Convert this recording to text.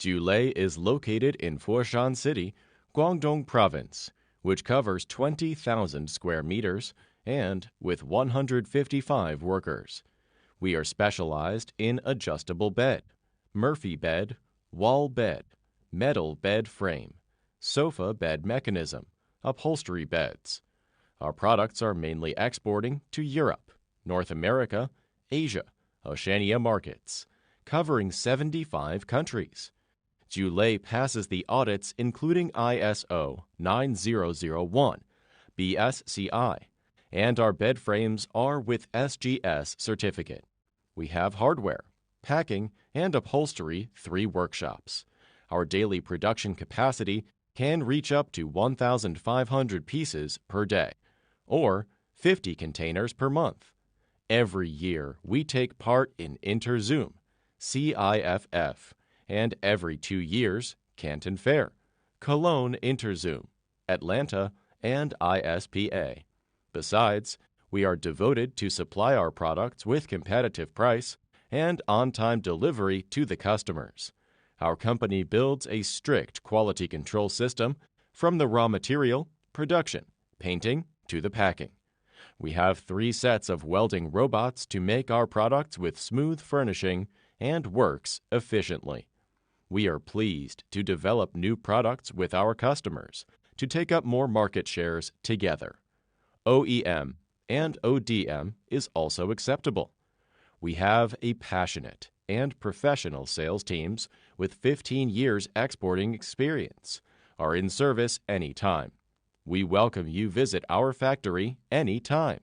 JULEI is located in FOSHAN City, Guangdong Province, which covers 20,000 square meters and with 155 workers. We are specialized in adjustable bed, Murphy bed, wall bed, metal bed frame, sofa bed mechanism, upholstery beds. Our products are mainly exporting to Europe, North America, Asia, Oceania markets, covering 75 countries. JULEI passes the audits including ISO 9001, BSCI, and our bed frames are with SGS certificate. We have hardware, packing, and upholstery 3 workshops. Our daily production capacity can reach up to 1,500 pieces per day, or 50 containers per month. Every year, we take part in Interzoom, CIFF, and every 2 years, Canton Fair, Cologne Interzoom, Atlanta, and ISPA. Besides, we are devoted to supply our products with competitive price and on-time delivery to the customers. Our company builds a strict quality control system from the raw material, production, painting, to the packing. We have 3 sets of welding robots to make our products with smooth furnishing and works efficiently. We are pleased to develop new products with our customers to take up more market shares together. OEM and ODM is also acceptable. We have a passionate and professional sales teams with 15 years exporting experience, are in service anytime. We welcome you visit our factory anytime.